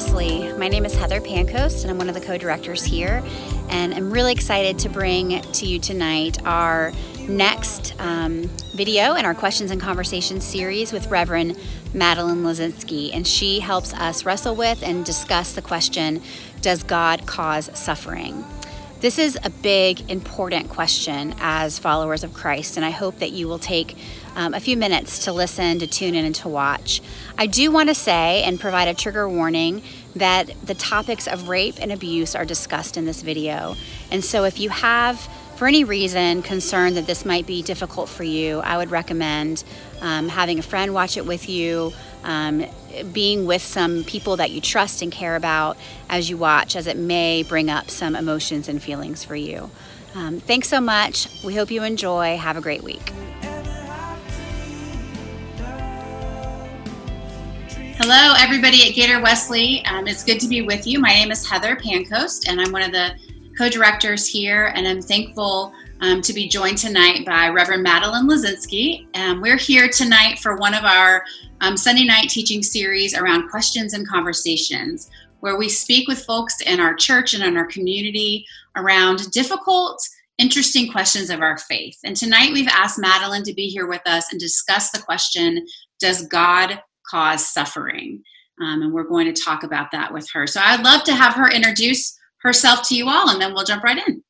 Wesley. My name is Heather Pancoast, and I'm one of the co-directors here. And I'm really excited to bring to you tonight our next video in our Questions and Conversations series with Reverend Madeline Lazinski. And she helps us wrestle with and discuss the question, does God cause suffering? This is a big, important question as followers of Christ, and I hope that you will take a few minutes to listen, to tune in, and to watch. I do want to say and provide a trigger warning that the topics of rape and abuse are discussed in this video. And so if you have, for any reason, concern that this might be difficult for you, I would recommend having a friend watch it with you, being with some people that you trust and care about as you watch, as it may bring up some emotions and feelings for you. Thanks so much. We hope you enjoy. Have a great week. Hello, everybody at Gator Wesley. It's good to be with you. My name is Heather Pancoast, and I'm one of the co-directors here, and I'm thankful to be joined tonight by Reverend Madeline Lazinski. We're here tonight for one of our Sunday night teaching series around questions and conversations, where we speak with folks in our church and in our community around difficult, interesting questions of our faith. And tonight we've asked Madeline to be here with us and discuss the question, does God cause suffering? And we're going to talk about that with her. So I'd love to have her introduce herself to you all, and then we'll jump right in.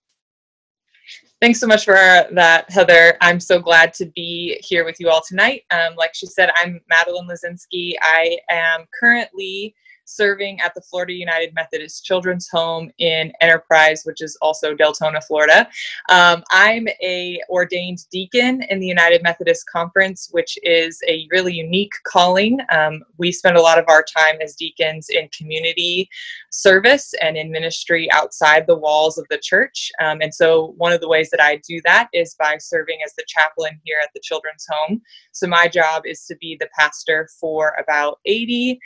Thanks so much for that, Heather. I'm so glad to be here with you all tonight. Like she said, I'm Madeline Lazinski. I am currently serving at the Florida United Methodist Children's Home in Enterprise, which is also Deltona, Florida. I'm a ordained deacon in the United Methodist Conference, which is a really unique calling. We spend a lot of our time as deacons in community service and in ministry outside the walls of the church. And so one of the ways that I do that is by serving as the chaplain here at the Children's Home. So my job is to be the pastor for about 80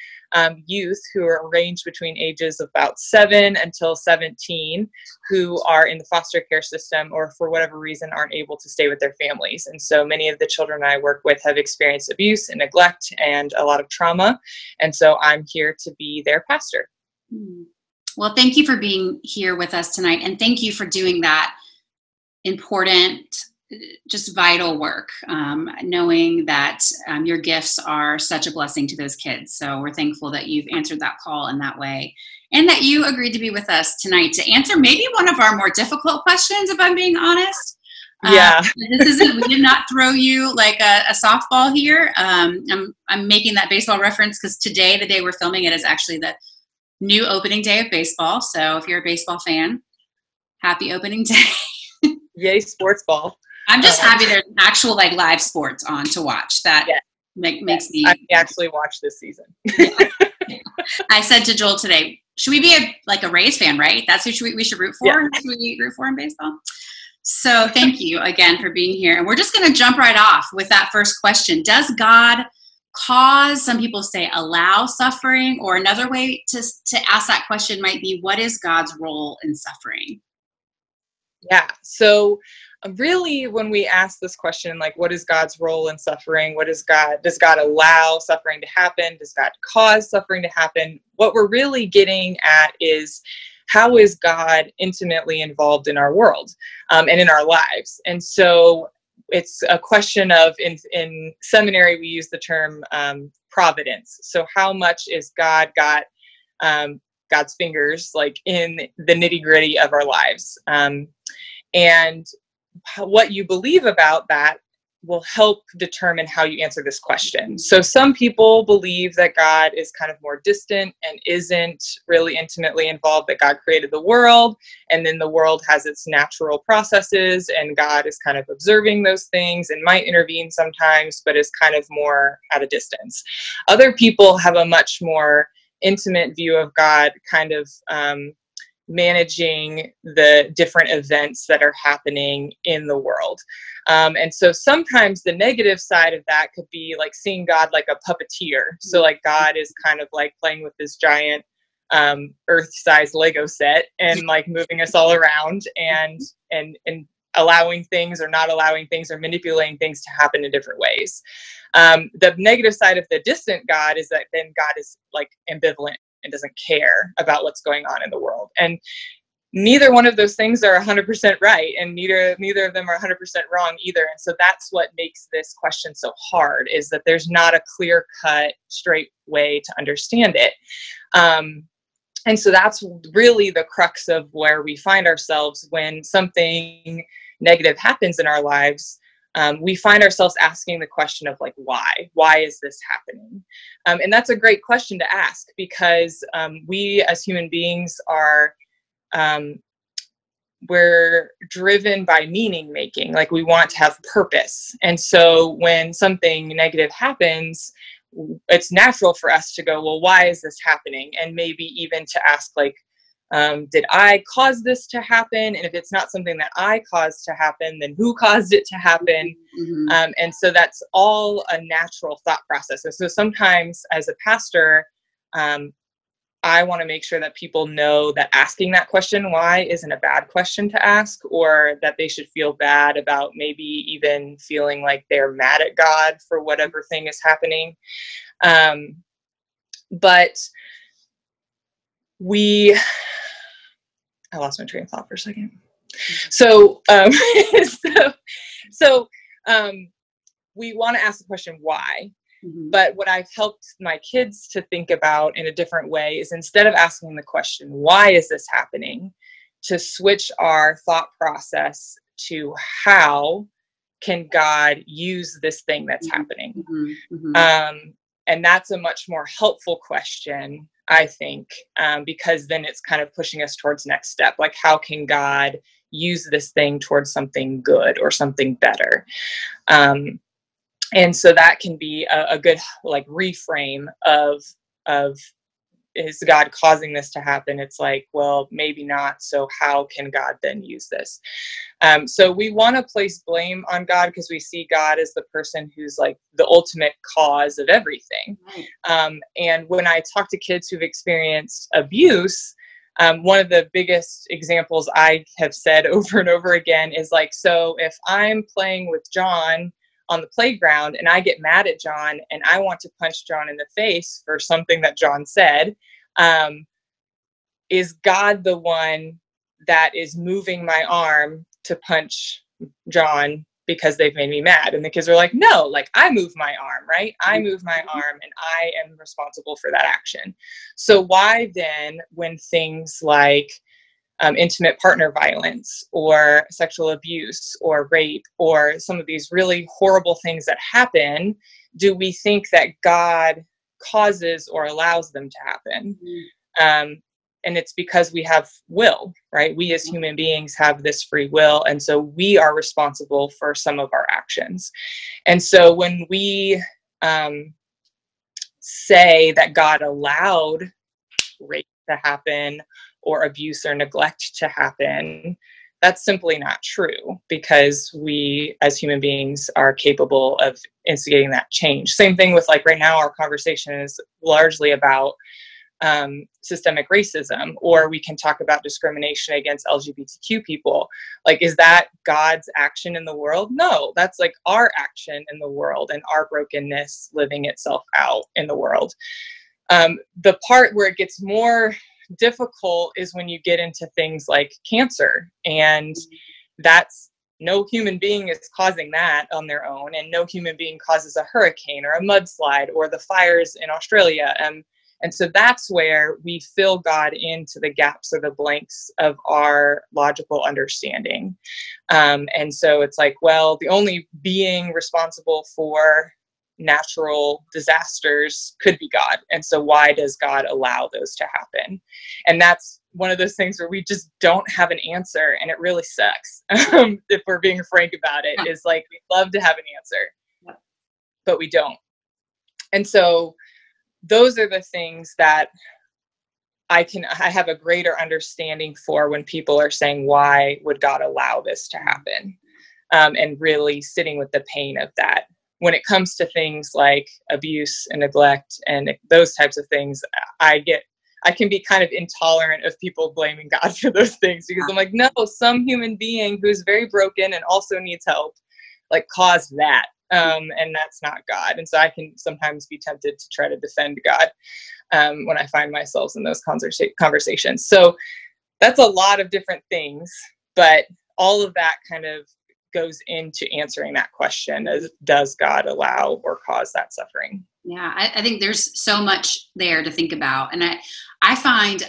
youth who are ranged between ages of about 7 until 17, who are in the foster care system or for whatever reason aren't able to stay with their families. And so many of the children I work with have experienced abuse and neglect and a lot of trauma. And so I'm here to be their pastor. Well, thank you for being here with us tonight. And thank you for doing that important, just vital work, knowing that your gifts are such a blessing to those kids. So we're thankful that you've answered that call in that way, and that you agreed to be with us tonight to answer maybe one of our more difficult questions, if I'm being honest. Yeah. We did not throw you like a softball here. I'm making that baseball reference because today, the day we're filming it, is actually the new opening day of baseball. So if you're a baseball fan, happy opening day. Yay, sports ball. I'm just happy there's actual like live sports on to watch. That makes me. I actually watched this season. I said to Joel today, should we be a Rays fan, right? That's who we should root for. Yeah. That's who we root for in baseball. So thank you again for being here. And we're just going to jump right off with that first question. Does God cause, some people say allow suffering, or another way to ask that question might be, what is God's role in suffering? Yeah. So really, when we ask this question, like, what is God's role in suffering? Does God allow suffering to happen? Does God cause suffering to happen? What we're really getting at is, how is God intimately involved in our world and in our lives? And so it's a question of, in seminary, we use the term providence. So how much is God got God's fingers like in the nitty gritty of our lives? And what you believe about that will help determine how you answer this question. So some people believe that God is kind of more distant and isn't really intimately involved, that God created the world, and then the world has its natural processes, and God is kind of observing those things and might intervene sometimes, but is kind of more at a distance. Other people have a much more intimate view of God, kind of managing the different events that are happening in the world. And so sometimes the negative side of that could be like seeing God like a puppeteer. So like God is kind of like playing with this giant Earth-sized Lego set and like moving us all around and allowing things or not allowing things or manipulating things to happen in different ways. The negative side of the distant God is that then God is like ambivalent and doesn't care about what's going on in the world. And neither one of those things are 100% right, and neither of them are 100% wrong either. And so that's what makes this question so hard, is that there's not a clear-cut, straight way to understand it. And so that's really the crux of where we find ourselves when something negative happens in our lives. We find ourselves asking the question of, like, why is this happening? And that's a great question to ask, because we as human beings are, we're driven by meaning making. Like, we want to have purpose. And so when something negative happens, it's natural for us to go, well, why is this happening? And maybe even to ask, like, did I cause this to happen? And if it's not something that I caused to happen, then who caused it to happen? Mm-hmm. And so that's all a natural thought process. And so sometimes as a pastor, I want to make sure that people know that asking that question, why, isn't a bad question to ask, or that they should feel bad about maybe even feeling like they're mad at God for whatever thing is happening. But I lost my train of thought for a second. So we want to ask the question, why? Mm-hmm. But what I've helped my kids to think about in a different way is, instead of asking the question, why is this happening, to switch our thought process to, how can God use this thing that's happening? Mm-hmm. Mm-hmm. And that's a much more helpful question, I think, because then it's kind of pushing us towards next step. Like, how can God use this thing towards something good or something better? And so that can be a good, like, reframe of is God causing this to happen? It's like, well, maybe not. So how can God then use this? So we want to place blame on God, because we see God as the person who's, like, the ultimate cause of everything. Right. And when I talk to kids who've experienced abuse, one of the biggest examples I have said over and over again is, like, so if I'm playing with John on the playground and I get mad at John and I want to punch John in the face for something that John said, is God the one that is moving my arm to punch John because they've made me mad? And the kids are like, no, like, I move my arm, right? I move my arm and I am responsible for that action. So why then, when things like intimate partner violence or sexual abuse or rape or some of these really horrible things that happen, do we think that God causes or allows them to happen? And it's because we have will, right? We as human beings have this free will. And so we are responsible for some of our actions. And so when we say that God allowed rape to happen or abuse or neglect to happen, that's simply not true, because we as human beings are capable of instigating that change. Same thing with, like, right now our conversation is largely about systemic racism, or we can talk about discrimination against LGBTQ people. Like, is that God's action in the world? No, that's, like, our action in the world and our brokenness living itself out in the world. The part where it gets more difficult is when you get into things like cancer, and that's, no human being is causing that on their own, and no human being causes a hurricane or a mudslide or the fires in Australia. And so that's where we fill God into the gaps or the blanks of our logical understanding. And so it's like, well, the only being responsible for natural disasters could be God. And so why does God allow those to happen? And that's one of those things where we just don't have an answer. And it really sucks. If we're being frank about it, is like, we'd love to have an answer, but we don't. And so those are the things that I have a greater understanding for when people are saying, why would God allow this to happen? And really sitting with the pain of that. When it comes to things like abuse and neglect and those types of things, I can be kind of intolerant of people blaming God for those things, because I'm like, no, some human being who's very broken and also needs help, like, caused that. And that's not God. And so I can sometimes be tempted to try to defend God. when I find myself in those conversations. So that's a lot of different things, but all of that kind of goes into answering that question: does God allow or cause that suffering? Yeah, I think there's so much there to think about. And I find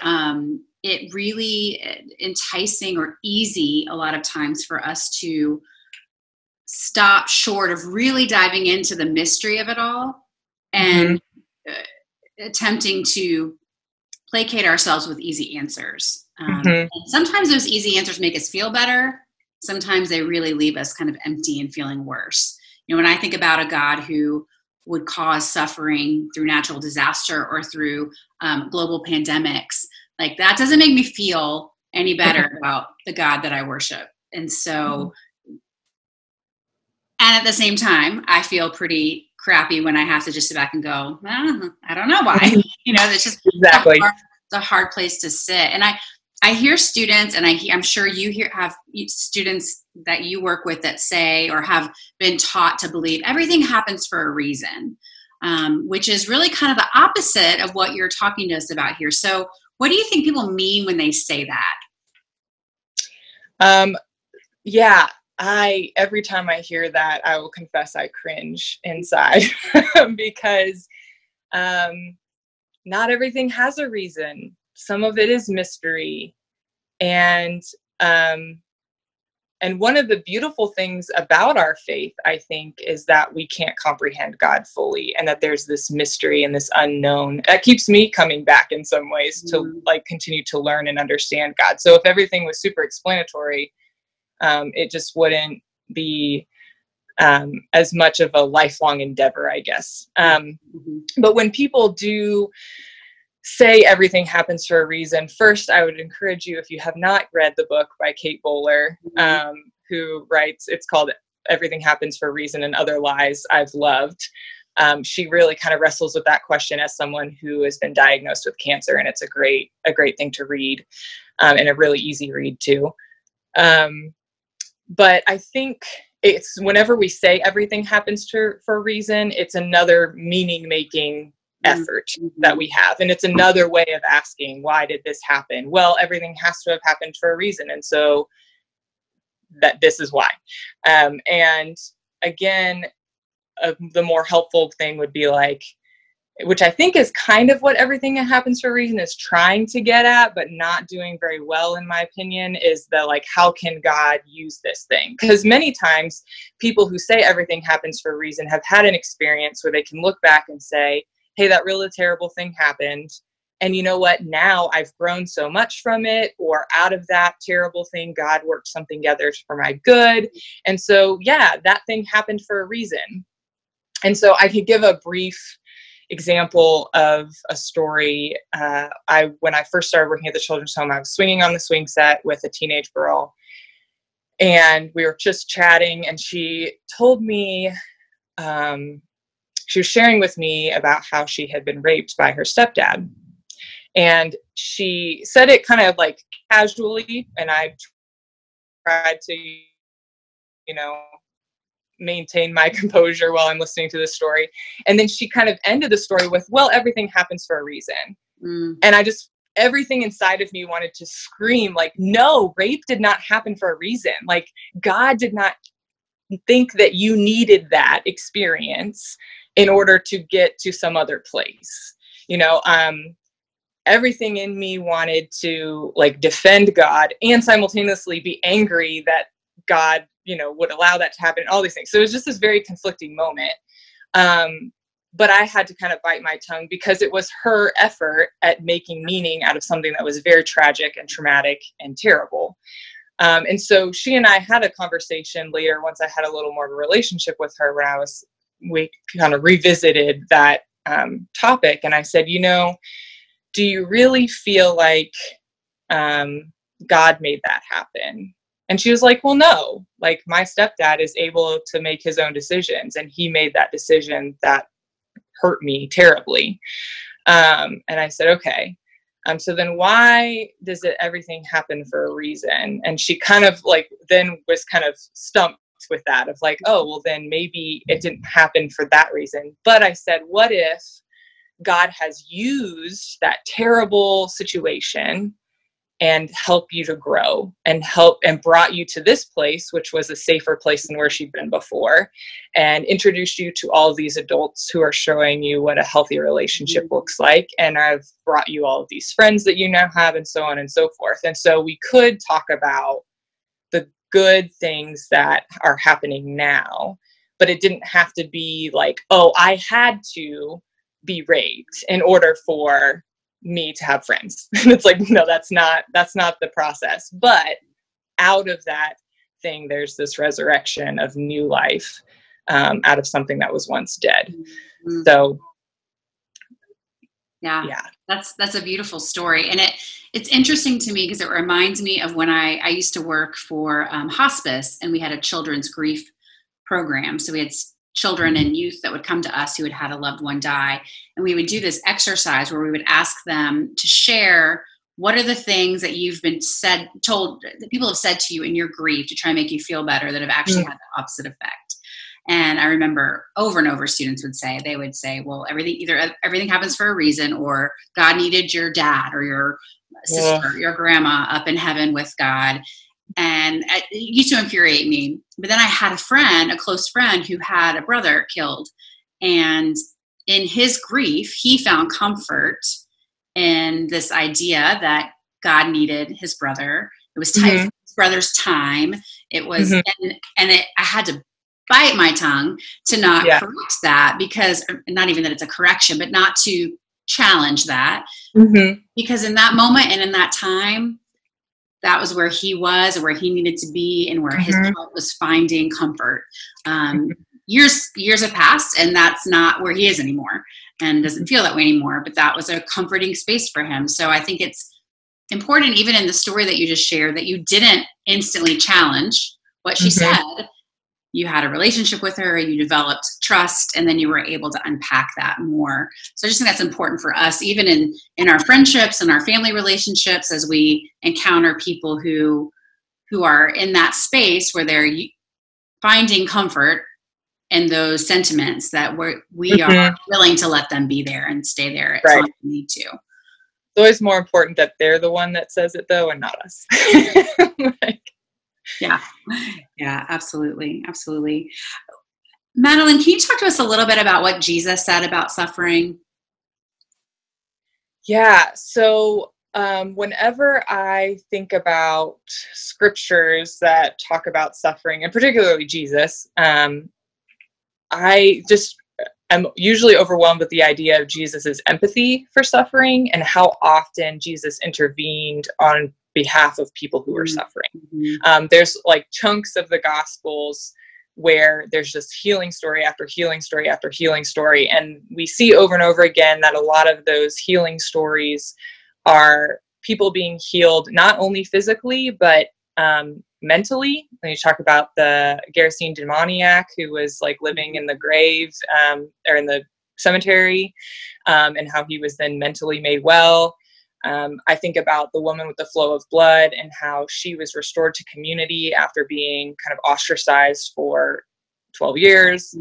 it really enticing or easy a lot of times for us to stop short of really diving into the mystery of it all and attempting to placate ourselves with easy answers. And sometimes those easy answers make us feel better. Sometimes they really leave us kind of empty and feeling worse. You know, when I think about a God who would cause suffering through natural disaster or through global pandemics, like that doesn't make me feel any better about the God that I worship. And so, and at the same time, I feel pretty crappy when I have to just sit back and go, I don't know why. You know, that's just exactly a hard place to sit. And I hear students, and I'm sure you have students that you work with that say or have been taught to believe everything happens for a reason, which is really kind of the opposite of what you're talking to us about here. So what do you think people mean when they say that? Yeah, every time I hear that, I will confess I cringe inside because not everything has a reason. Some of it is mystery. And one of the beautiful things about our faith, I think, is that we can't comprehend God fully, and that there's this mystery and this unknown that keeps me coming back in some ways to like continue to learn and understand God. So if everything was super explanatory, it just wouldn't be as much of a lifelong endeavor, I guess. But when people do say everything happens for a reason, first, I would encourage you, if you have not read the book by Kate Bowler, who writes, it's called Everything Happens for a Reason and Other Lies I've Loved. She really kind of wrestles with that question as someone who has been diagnosed with cancer, and it's a great thing to read, and a really easy read too. But I think it's whenever we say everything happens for a reason, it's another meaning-making effort that we have. And it's another way of asking, why did this happen? Well, everything has to have happened for a reason. And so that this is why. And again, the more helpful thing would be like, which I think is kind of what everything that happens for a reason is trying to get at, but not doing very well, in my opinion, is the like, how can God use this thing? Because many times people who say everything happens for a reason have had an experience where they can look back and say, hey, that really terrible thing happened. And you know what? Now I've grown so much from it, or out of that terrible thing, God worked something together for my good. And so, yeah, that thing happened for a reason. And so I could give a brief example of a story. When I first started working at the children's home, I was swinging on the swing set with a teenage girl, and we were just chatting, and she told me, she was sharing with me about how she had been raped by her stepdad. And she said it kind of like casually, and I tried to, maintain my composure while I'm listening to the story. And then she kind of ended the story with, well, everything happens for a reason. And everything inside of me wanted to scream like, no, rape did not happen for a reason. Like, God did not think that you needed that experience in order to get to some other place. Everything in me wanted to like defend God and simultaneously be angry that God, would allow that to happen, all these things. So it was just this very conflicting moment. But I had to kind of bite my tongue because it was her effort at making meaning out of something that was very tragic and traumatic and terrible. And so she and I had a conversation later, once I had a little more of a relationship with her, when we kind of revisited that topic. And I said, do you really feel like God made that happen? And she was like, well, no, like my stepdad is able to make his own decisions, and he made that decision that hurt me terribly. And I said, okay. So then why does everything happen for a reason? And she kind of like then was kind of stumped with that of like, oh, well then maybe it didn't happen for that reason. But I said, what if God has used that terrible situation and help you to grow and brought you to this place, which was a safer place than where she'd been before, and introduced you to all these adults who are showing you what a healthy relationship looks like. And I've brought you all of these friends that you now have, and so on and so forth. And so we could talk about the good things that are happening now, but it didn't have to be like, oh, I had to be raped in order for me to have friends. It's like, no, that's not the process. But out of that thing, there's this resurrection of new life out of something that was once dead. Mm-hmm. So yeah, that's a beautiful story. And it's interesting to me because it reminds me of when I used to work for hospice, and we had a children's grief program. So we had children and youth that would come to us who had had a loved one die. And we would do this exercise where we would ask them to share what are the things that you've been told that people have said to you in your grief to try and make you feel better that have actually had the opposite effect. And I remember over and over students would say, well, everything happens for a reason, or God needed your dad or your sister, your grandma up in heaven with God. And it used to infuriate me. But then I had a close friend who had a brother killed. And in his grief, he found comfort in this idea that God needed his brother. It was time for his brother's time. It was, I had to bite my tongue to not correct that, because not even that it's a correction, but not to challenge that. Because in that moment and in that time, that was where he was, or where he needed to be, and where his heart was finding comfort. Years have passed, and that's not where he is anymore, and doesn't feel that way anymore. But that was a comforting space for him. So I think it's important, even in the story that you just shared, that you didn't instantly challenge what she said. You had a relationship with her, you developed trust, and then you were able to unpack that more. So I just think that's important for us, even in our friendships and our family relationships, as we encounter people who are in that space where they're finding comfort in those sentiments, that we are willing to let them be there and stay there as long as we need to. It's always more important that they're the one that says it, though, and not us. Yeah, absolutely. Madeline, can you talk to us a little bit about what Jesus said about suffering? Yeah. So whenever I think about scriptures that talk about suffering, and particularly Jesus, I just am usually overwhelmed with the idea of Jesus's empathy for suffering and how often Jesus intervened on behalf of people who are suffering. There's like chunks of the Gospels where there's just healing story after healing story after healing story. And we see over and over again that a lot of those healing stories are people being healed, not only physically, but mentally. When you talk about the Gerasene demoniac who was like living in the grave or in the cemetery, and how he was then mentally made well. I think about the woman with the flow of blood and how she was restored to community after being kind of ostracized for 12 years.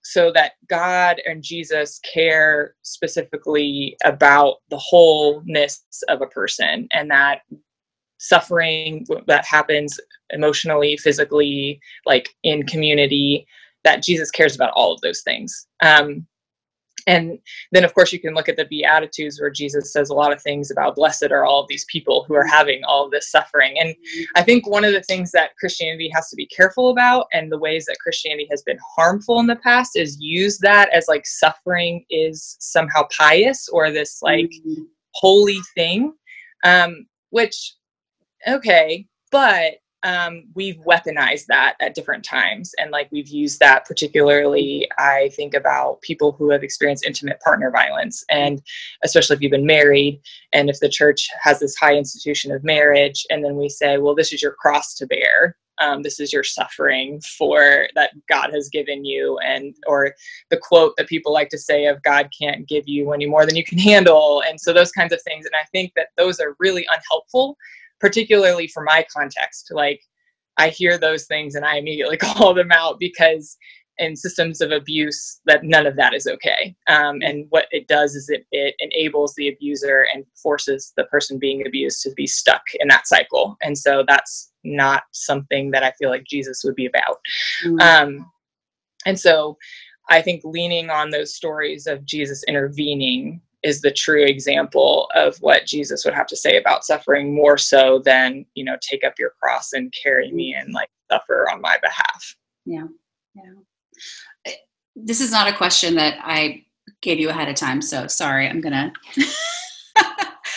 So that God and Jesus care specifically about the wholeness of a person, and that suffering that happens emotionally, physically, like in community, that Jesus cares about all of those things. And then, of course, you can look at the Beatitudes where Jesus says a lot of things about blessed are all of these people who are having all of this suffering. And I think one of the things that Christianity has to be careful about, and the ways that Christianity has been harmful in the past, is use that as like suffering is somehow pious or this like holy thing, which, okay, but we've weaponized that at different times. And like we've used that particularly, I think about people who have experienced intimate partner violence, and especially if you've been married, and if the church has this high institution of marriage, and then we say, well, this is your cross to bear. This is your suffering for that God has given you. And, or the quote that people like to say of God can't give you any more than you can handle. And so those kinds of things. And I think that those are really unhelpful, particularly for my context. Like I hear those things and I immediately call them out, because and systems of abuse, that none of that is okay. And what it does is it enables the abuser and forces the person being abused to be stuck in that cycle. And so that's not something that I feel like Jesus would be about. And so I think leaning on those stories of Jesus intervening is the true example of what Jesus would have to say about suffering, more so than, you know, take up your cross and carry me and like suffer on my behalf. Yeah. Yeah. This is not a question that I gave you ahead of time, so sorry. I'm gonna.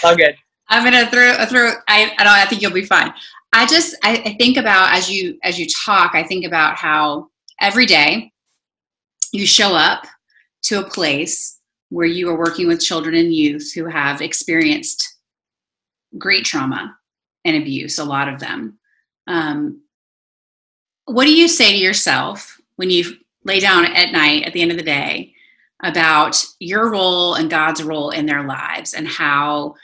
All good. I'm gonna throw. I think you'll be fine. I think about as you talk. I think about how every day you show up to a place where you are working with children and youth who have experienced great trauma and abuse, a lot of them. What do you say to yourself when you lay down at night at the end of the day about your role and God's role in their lives, and how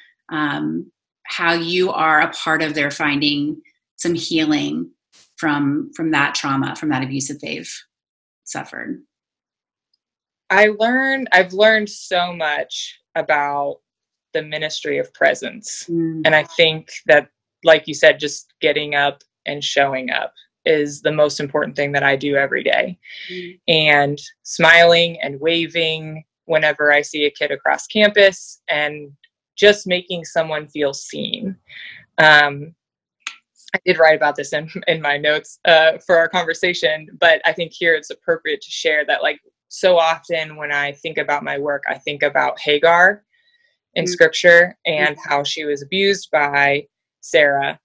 you are a part of their finding some healing from that trauma, from that abuse that they've suffered? I've learned so much about the ministry of presence. And I think that, like you said, just getting up and showing up is the most important thing that I do every day. And smiling and waving whenever I see a kid across campus, and just making someone feel seen. I did write about this in my notes for our conversation, but I think here it's appropriate to share that, like, so often when I think about my work, I think about Hagar in scripture and how she was abused by Sarah,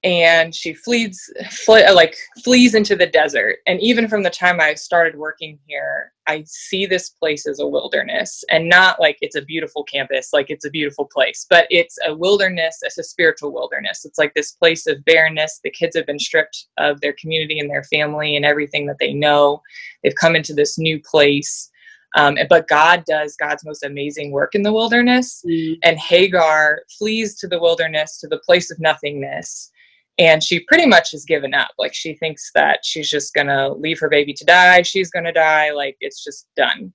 and she flees into the desert. And even from the time I started working here, I see this place as a wilderness, and not like it's a beautiful campus, like it's a beautiful place, but it's a wilderness. It's a spiritual wilderness. It's like this place of barrenness. The kids have been stripped of their community and their family and everything that they know. They've come into this new place. But God does God's most amazing work in the wilderness. And Hagar flees to the wilderness, to the place of nothingness. And she pretty much has given up. Like, she thinks that she's just going to leave her baby to die. She's going to die. Like, it's just done.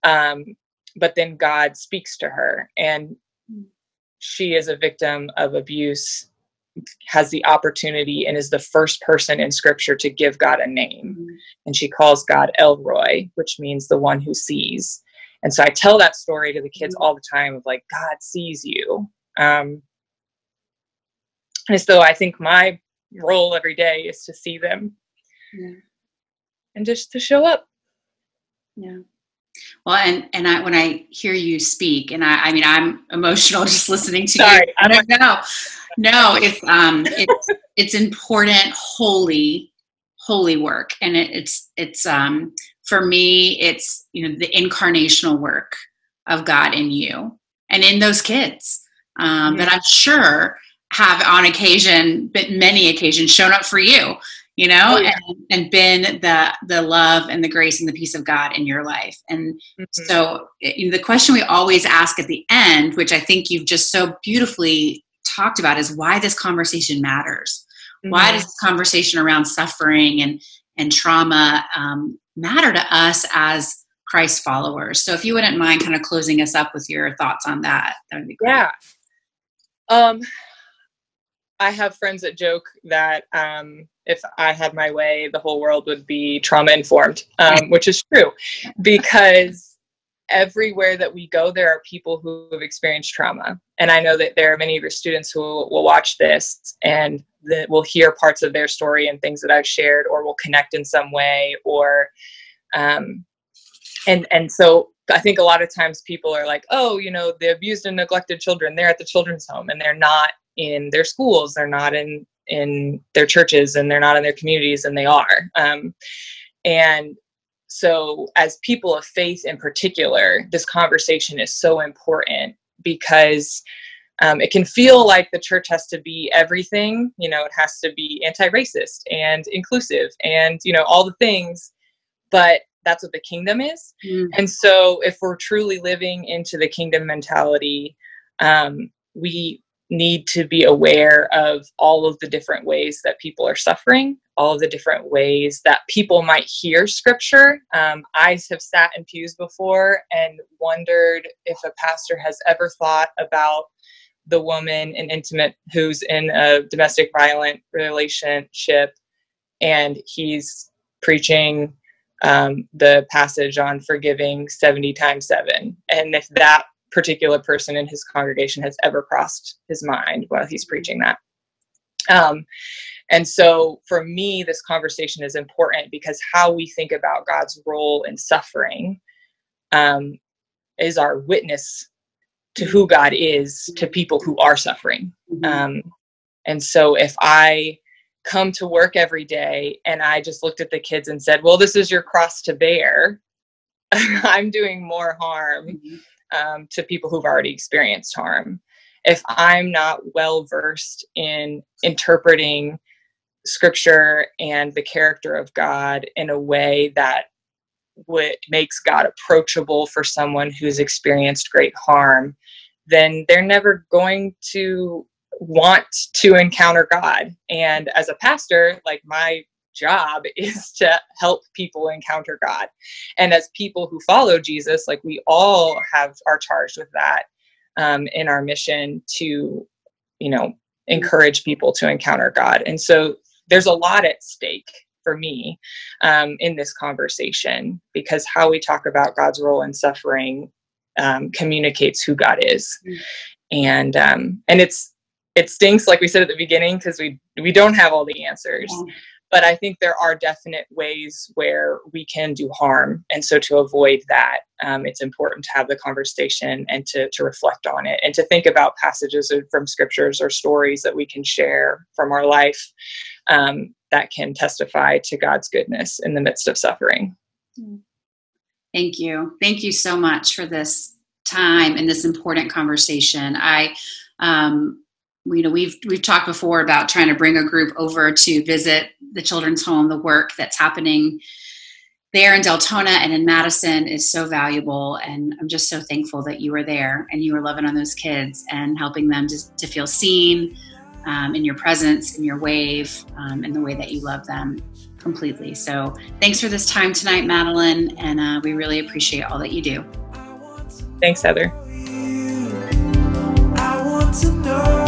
But then God speaks to her, and she is a victim of abuse, has the opportunity, and is the first person in scripture to give God a name. And she calls God El Roi, which means the one who sees. And so I tell that story to the kids all the time of, like, God sees you. And so I think my role every day is to see them and just to show up. Yeah. Well, and when I hear you speak, and I mean, I'm emotional just listening to you. I don't know. No, it's important, holy work. And it's for me, it's, you know, the incarnational work of God in you and in those kids that I'm sure have on occasion, but many occasions, shown up for you, you know, and been the love and the grace and the peace of God in your life. And so the question we always ask at the end, which I think you've just so beautifully talked about, is why this conversation matters. Why does this conversation around suffering and trauma matter to us as Christ followers? So if you wouldn't mind kind of closing us up with your thoughts on that, that would be great. Yeah. I have friends that joke that if I had my way, the whole world would be trauma informed, which is true, because everywhere that we go, there are people who have experienced trauma. And I know that there are many of your students who will watch this and that will hear parts of their story and things that I've shared, or will connect in some way, or and so I think a lot of times people are like, oh, you know, the abused and neglected children, they're at the children's home, and they're not in their schools, they're not in their churches, and they're not in their communities, and they are. And so as people of faith in particular, this conversation is so important, because it can feel like the church has to be everything, you know, it has to be anti-racist and inclusive and, you know, all the things, but that's what the kingdom is. And so if we're truly living into the kingdom mentality, we need to be aware of all of the different ways that people are suffering, all of the different ways that people might hear scripture. I have sat in pews before and wondered if a pastor has ever thought about the woman in intimate who's in a domestic violent relationship, and he's preaching the passage on forgiving 70 times 7. And if that particular person in his congregation has ever crossed his mind while he's preaching that. And so for me, this conversation is important because how we think about God's role in suffering is our witness to who God is to people who are suffering. And so if I come to work every day and I just looked at the kids and said, well, this is your cross to bear, I'm doing more harm to people who've already experienced harm. If I'm not well versed in interpreting scripture and the character of God in a way that makes God approachable for someone who's experienced great harm, then they're never going to want to encounter God. And as a pastor, like, my job is to help people encounter God. And as people who follow Jesus, like, we all are charged with that in our mission to, encourage people to encounter God. And so there's a lot at stake for me in this conversation, because how we talk about God's role in suffering communicates who God is. And it stinks, like we said at the beginning, because we don't have all the answers. But I think there are definite ways where we can do harm. And so to avoid that, it's important to have the conversation and to reflect on it, and to think about passages from scriptures or stories that we can share from our life that can testify to God's goodness in the midst of suffering. Thank you. Thank you so much for this time and this important conversation. We've talked before about trying to bring a group over to visit the children's home. The work that's happening there in Deltona and in Madison is so valuable. And I'm just so thankful that you were there and you were loving on those kids and helping them to feel seen in your presence, in your wave, in the way that you love them completely. So thanks for this time tonight, Madeline. And we really appreciate all that you do. Thanks, Heather. I want to know.